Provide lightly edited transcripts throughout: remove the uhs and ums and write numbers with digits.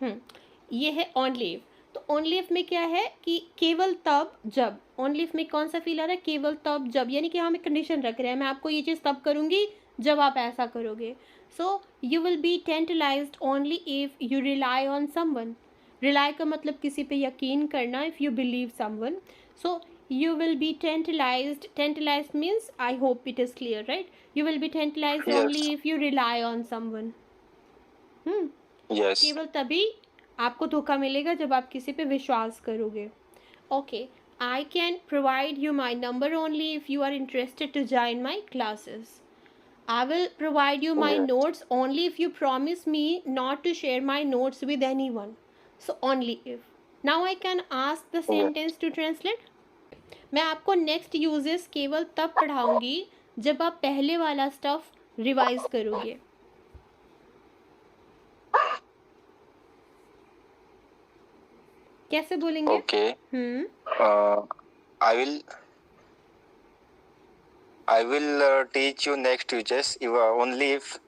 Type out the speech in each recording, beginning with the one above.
ये है on leave. तो ऑन लीव में क्या है कि केवल तब जब, ऑन लीव में कौन सा फील आ रहा है, केवल तब जब, यानी कि हम एक कंडीशन रख रहे हैं, मैं आपको ये चीज़ तब करूँगी जब आप ऐसा करोगे। So you will be tantalized only if you rely on someone. Rely का मतलब किसी पे यकीन करना, इफ़ यू बिलीव समवन। सो you will be tantalized. Tantalized means, I hope it is clear, right? You will be tantalized only Yes. if you rely on someone. Yes. केवल तभी आपको धोखा मिलेगा जब आप किसी पे विश्वास करोगे। Okay, I can provide you my number only if you are interested to join my classes. I will provide you my Yes. notes only if you promise me not to share my notes with anyone. So only if. Now I can ask the Yes. sentence to translate. मैं आपको next uses केवल तब पढ़ाऊंगी जब आप पहले वाला stuff revise करोगे। कैसे बोलेंगे? Okay. I will teach you next uses only if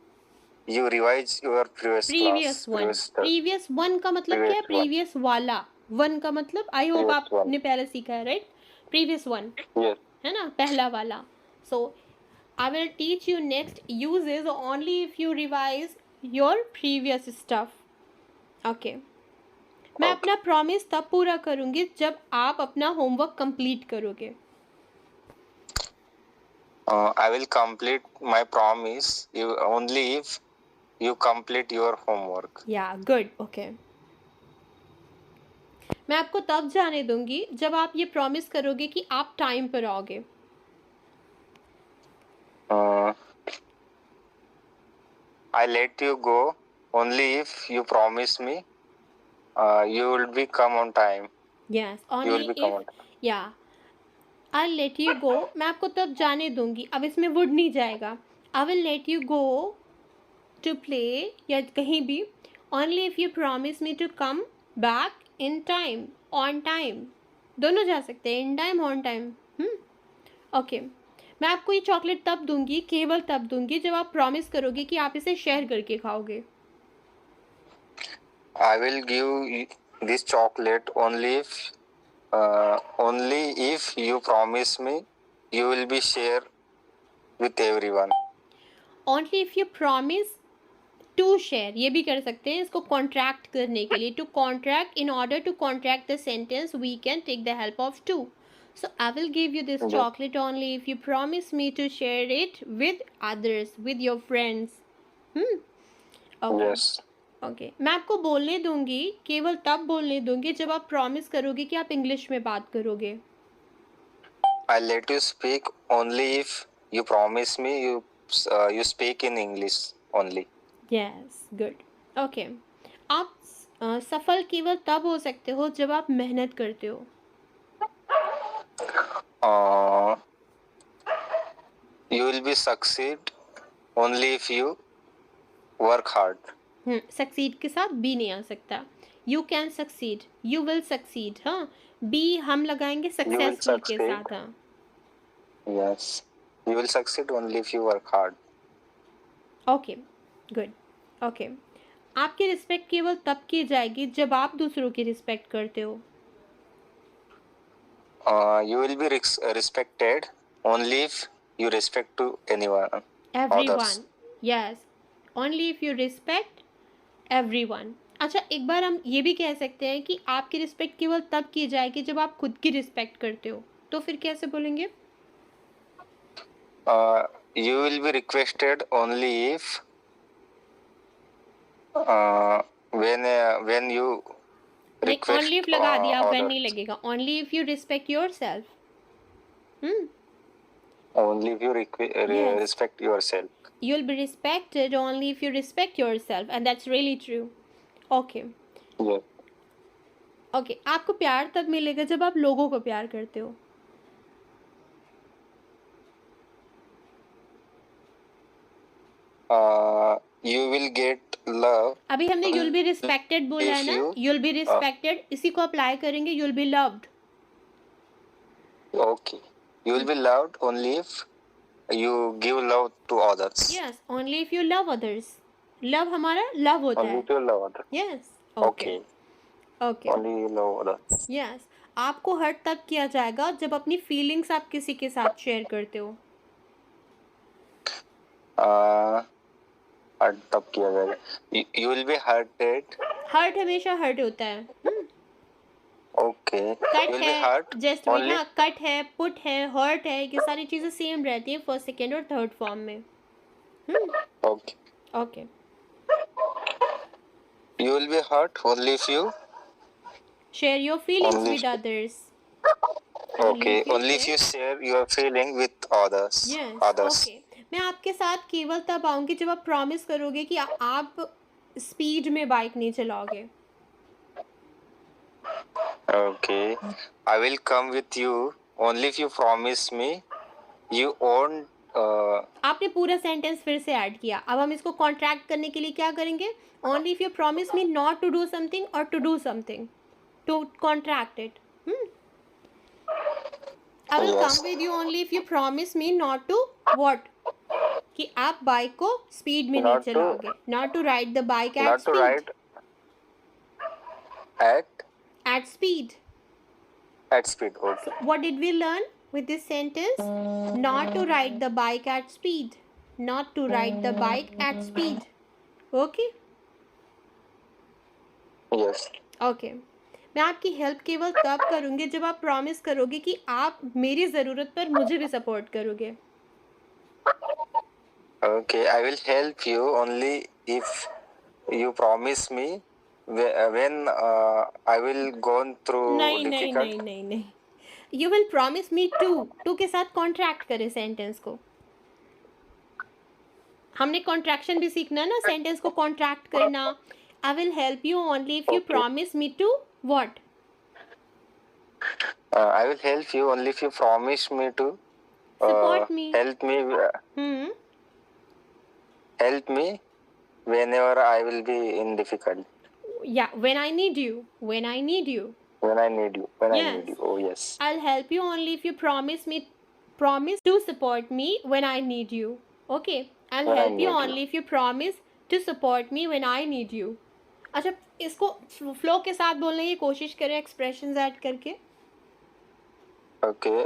you revise your previous previous class. One. Previous one का मतलब क्या है? प्रीवियस वाला। वन का मतलब आई होप आपने पहले सीखा है, राइट? Previous one Yes. है ना, पहला वाला। So I will teach you next uses only if you revise your previous stuff. Okay, मैं अपना प्रॉमिस तब पूरा करूंगी जब आप अपना होमवर्क कंप्लीट करोगे। I will complete my promise only if you complete your homework. या गुड, ओके। मैं आपको तब जाने दूंगी जब आप ये प्रॉमिस करोगे कि आप टाइम पर आओगे। I let you go only if you promise me you will be come on time. Yes, You only will be come if, on time. या आई लेट यू गो, मैं आपको तब जाने दूंगी, अब इसमें वुड नहीं जाएगा। I will let you go to play या कहीं भी, only if you promise me to come back in time, on time, दोनों जा सकते हैं, in time on time. Okay, मैं आपको ये चॉकलेट तब दूंगी, केवल तब दूंगी जब आप प्रॉमिस करोगे कि आप इसे शेयर करके खाओगे। I will give this chocolate only if you promise me you will be share with everyone. Only if you promise to share, ये भी कर सकते हैं इसको कॉन्ट्रैक्ट करने के लिए। To contract, in order to contract the sentence we can take the help of to. So I will give you this chocolate only if you promise me to share it with others, with your friends. Okay. Yes. Okay. मैं आपको बोलने दूंगी, केवल तब बोलने दूंगी जब आप प्रॉमिस करोगे कि आप इंग्लिश में बात करोगे। I let you speak only if you promise me you speak in English only. Yes, good. Okay. आप सफल केवल तब हो सकते हो जब आप मेहनत करते हो। You will be succeed only if you work hard. Succeed के साथ बी नहीं आ सकता। You can succeed, you will succeed, हाँ, बी हम लगाएंगे सक्सेसफुल के साथ। हाँ, Yes, you will succeed only if you work hard. Okay, good. Okay, आपकी रिस्पेक्ट केवल तब की जाएगी जब आप दूसरों की रिस्पेक्ट करते हो। You will be respected only if you respect to anyone. Everyone, yes, only if you respect everyone. अच्छा, एक बार हम ये भी कह सकते हैं कि आपकी रिस्पेक्ट केवल तब की जाएगी जब आप खुद की रिस्पेक्ट करते हो। तो फिर कैसे बोलेंगे? You will be requested only if when you request only if लगा दिया, others. व्हेन नहीं लगेगा। Only if you respect yourself. Only if you Yes. respect yourself. You'll be respected only if you respect yourself, and that's really true. Okay. Yes. Okay. आपको प्यार तब मिलेगा जब आप लोगों को प्यार करते हो। You will get love. अभी हमने you'll be respected बोला है ना, you'll be respected, इसी को अप्लाई करेंगे you'll be loved. Okay. You will be loved only if you give love to others. Yes, only if you love others. Love हमारा love होता है। Only if you love others. Yes, okay Okay. Okay Only you know the. Yes आपको hurt तब किया जाएगा जब अपनी feelings आप किसी के साथ शेयर करते हो. Uh, hurt तब किया जाएगा. You will be hurted. Hurt हमेशा हर्ट होता है. Okay. Cut You will be है hurt जस्ट वेट only. हाँ कट है पुट है हर्ट है ये सारी चीज़ें सेम रहती हैं फर्स्ट सेकेंड और थर्ड फॉर्म में. Okay. Okay You will be hurt only if you. Share your feelings Only with if. Others. Okay. Only if you share your feeling with others. Yes Others. Okay मैं आपके साथ केवल तब आऊँगी जब आप प्रॉमिस करोगे कि आप स्पीड में बाइक नहीं चलाओगे. Okay. I will come with you only if you promise me you won't. आपने पूरा सेंटेंस फिर से ऐड किया. अब हम इसको कॉन्ट्रैक्ट करने के लिए क्या करेंगे. Only if you promise me not to do something और to do something to contract it. I will Yes. Come with you only if you promise me not to what कि आप बाइक को speed में नहीं Not to- चलाओगे. Not to ride the bike at Not to speed. ride at At speed. speed. Okay. What did we learn with this sentence? Not to ride the bike at speed. Not to ride the bike at speed. Okay? Yes. Okay. मैं आपकी help केवल तब करूँगी जब आप promise करोगे कि आप मेरी ज़रूरत पर मुझे भी सपोर्ट करोगे. Okay. I will help you only if you promise me when I will go through नहीं नहीं difficult. नहीं नहीं नहीं. You will promise me to. to के साथ कॉन्ट्रैक्ट करें सेंटेंस को. हमने कॉन्ट्रैक्शन भी सीखना ना सेंटेंस को कॉन्ट्रैक्ट करना. I will help you only if you Okay. Promise me to what. I will help you only if you promise me to Support me. help me. Help me whenever I will be in difficult. Yeah, when I need you. When I need you. When I need you. When I Yes. need you. Oh yes. I'll help you only if you promise to support me when I need you. Okay. I'll When I help you need you. only if you promise to support me when I need you. अच्छा इसको flow के साथ बोलने की कोशिश करें expressions add करके. Okay.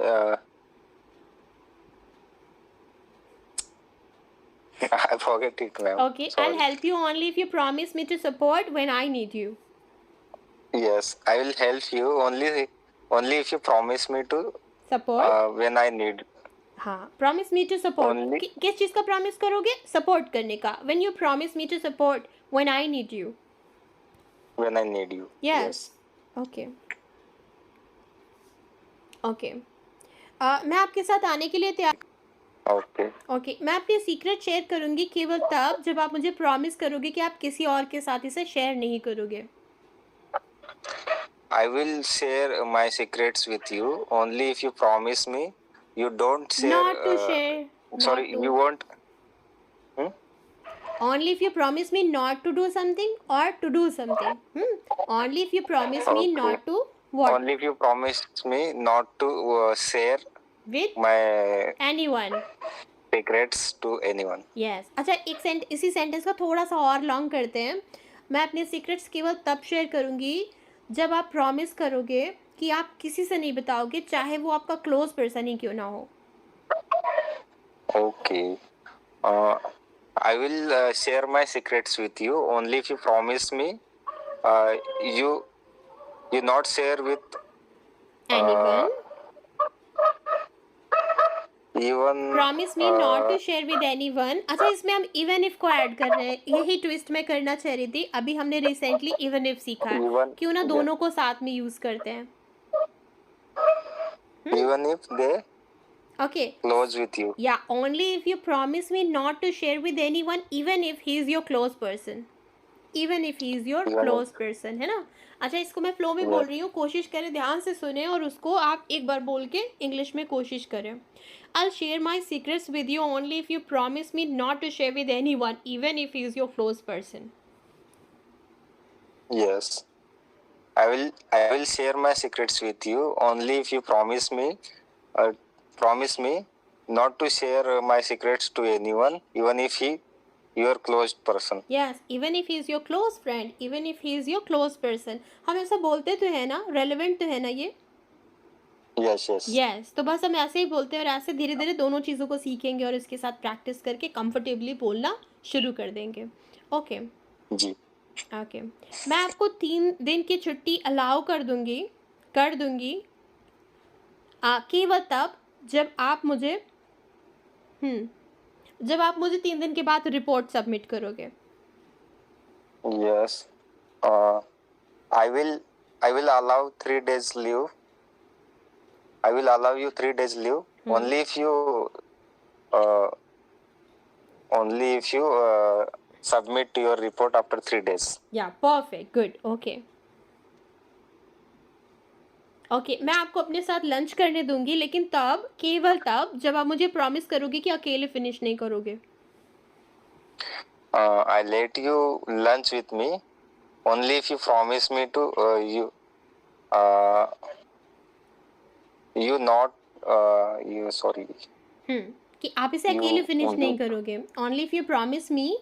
I forget it now. Okay. Sorry. I'll help you only if you promise me to support when I need you. Yes, I will help you only if you promise me to Support. when I need. हाँ promise me to support. Only- किस चीज़ का promise करोगे. Support करने का. When you promise me to support when I need you. When I need you. Yes okay okay मैं आपके साथ आने के लिए तैयार. Okay. ओके मैं अपनी सीक्रेट शेयर करूँगी केवल तब जब आप मुझे प्रॉमिस करोगे कि आप किसी और के साथ इसे शेयर नहीं करोगे. I will share my secrets with you only if you promise me you don't share. Not to share. Sorry, not to. you won't. Only if you promise me not to do something or to do something. Only if you promise me Okay. not to what Only if you promise me not to share with my anyone. secrets to anyone. Yes अच्छा इसी sentence को थोड़ा सा और long करते हैं. मैं अपने सीक्रेट्स केवल तब शेयर करूँगी जब आप प्रॉमिस करोगे कि आप किसी से नहीं बताओगे चाहे वो आपका क्लोज पर्सन ही क्यों ना हो. Okay. I will share my secrets with you only if you promise me you not share with anyone. even. Promise me not to share with anyone. अच्छा इसमें हम इवन इफ को ऐड कर रहे हैं. यही ट्विस्ट मैं करना चाह रही थी. अभी हमने रिसेंटली इवन इफ सीखा है. Even- क्यों ना yes. दोनों को साथ में यूज करते हैं. Even if they okay close with you. या only if you promise me not to share with anyone even if he is your close person. Even if he is your Even close person है ना. अच्छा इसको मैं flow में बोल रही हूँ. कोशिश करें ध्यान से सुने और उसको आप एक बार बोल के इंग्लिश में कोशिश करें. I'll share my secrets with you only if you promise me not to share with anyone even if he is your close person. Yes. I will share my secrets with you only if you promise me not to share my secrets to anyone even if he your close person. Yes, even if he is your close friend, even if he is your close person. हम ऐसा बोलते तो है ना, relevant तो है ना ये? Yes, yes. Yes, तो बस हम ऐसे ही बोलते हैं और ऐसे धीरे धीरे दोनों चीज़ों को सीखेंगे और इसके साथ प्रैक्टिस करके कंफर्टेबली बोलना शुरू कर देंगे. ओके जी. ओके मैं आपको 3 दिन की छुट्टी अलाउ कर दूंगी केवल तब जब आप मुझे 3 दिन के बाद रिपोर्ट सबमिट करोगे. Yes. I will allow 3 days leave. I will allow you 3 days leave only if you submit your report after 3 days. या परफेक्ट गुड. ओके मैं आपको अपने साथ लंच करने दूंगी लेकिन केवल तब जब आप मुझे प्रॉमिस करोगे कि अकेले फिनिश नहीं करोगे. I let you lunch with me only if you promise me to कि आप इसे अकेले फिनिश नहीं करोगे. Only if you promise me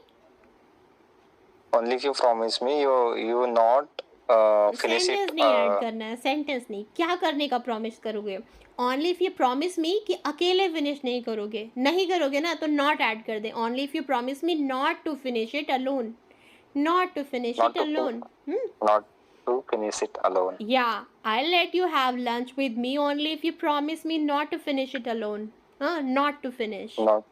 you not finish sentence it. नहीं ऐड करना है. सेंटेंस नहीं, क्या करने का प्रॉमिस करोगे. ओनली इफ यू प्रॉमिस मी कि अकेले फिनिश नहीं करोगे ना तो नॉट ऐड कर दे. Only if you promise me not to finish it alone. Not to finish it alone. Yeah, I'll let you have lunch with me only if you promise me not to finish it alone. Not to finish. Not.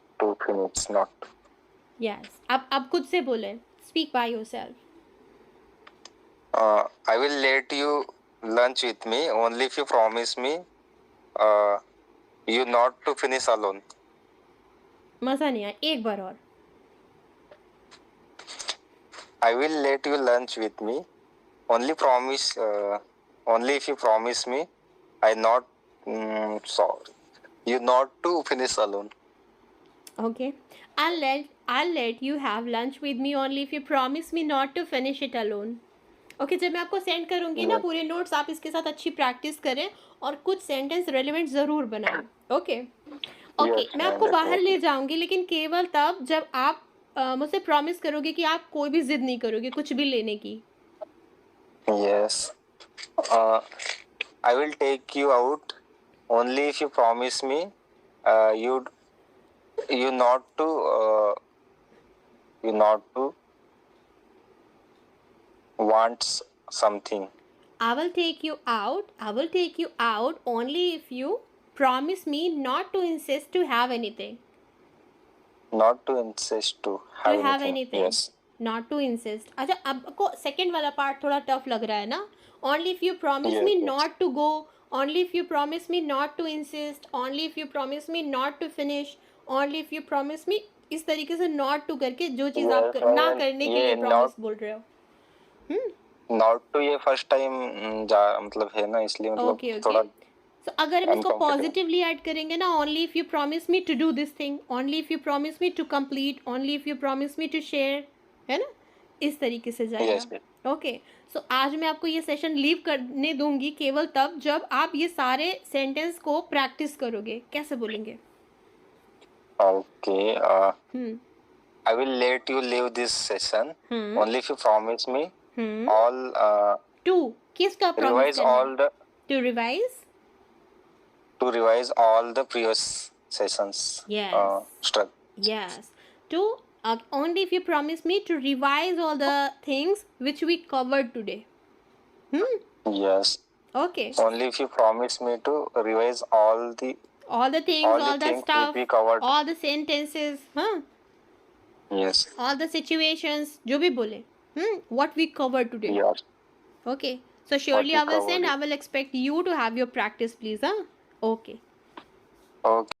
Yes. अब खुद से बोले. Speak by yourself. I will let you lunch with me only if you promise me you not to finish alone. मजा नहीं आया. एक बार और. I will let you lunch with me only if you promise me you not to finish alone. Okay. I'll let you have lunch with me only if you promise me not to finish it alone. Okay जब मैं आपको send करूँगी ना पूरे notes, आप इसके साथ अच्छी प्रैक्टिस करें और कुछ सेंटेंस रेलेवेंट ज़रूर बनाएं. ओके मैं आपको बाहर ले जाऊँगी लेकिन केवल तब जब आप मुझसे प्रॉमिस करोगे कि आप कोई भी जिद नहीं करोगे कुछ भी लेने की. Yes. I will take you out only if you promise me you not to want something. I will take you out only if you promise me not to insist to have anything. Not to insist to have anything. Yes. Not to insist. अच्छा आपको second वाला part थोड़ा tough लग रहा है ना. Only if you promise me not to go. Only if you promise me not to insist. Only if you promise me not to finish. Only if you promise me. इस तरीके से not to करके जो चीज़ आप ना करने के लिए प्रॉमिस बोल रहे हो. Not to ये फर्स्ट टाइम मतलब है ना इसलिए मतलब थोड़ा. So, अगर हम इसको पॉजिटिवली ऐड करेंगे ना, only if you promise me to do this thing, only if you promise me to complete, only if you promise me to share, है ना, इस तरीके से जाएगा. ओके सो आज मैं आपको ये सेशन लीव करने दूंगी केवल तब जब आप ये सारे सेंटेंस को प्रैक्टिस करोगे. कैसे बोलेंगे? Okay I will let you leave this session only if you promise me all to किसका promise all the to revise to revise all the previous sessions. Yes. Yes. To only if you promise me to revise all the things which we covered today. Yes. Okay. Only if you promise me to revise all the things, all the stuff, we covered. all the sentences, Yes. all the situations, जो भी बोले. What we covered today. Yes. Okay. So surely I will send. I will expect you to have your practice, please. Okay. Okay.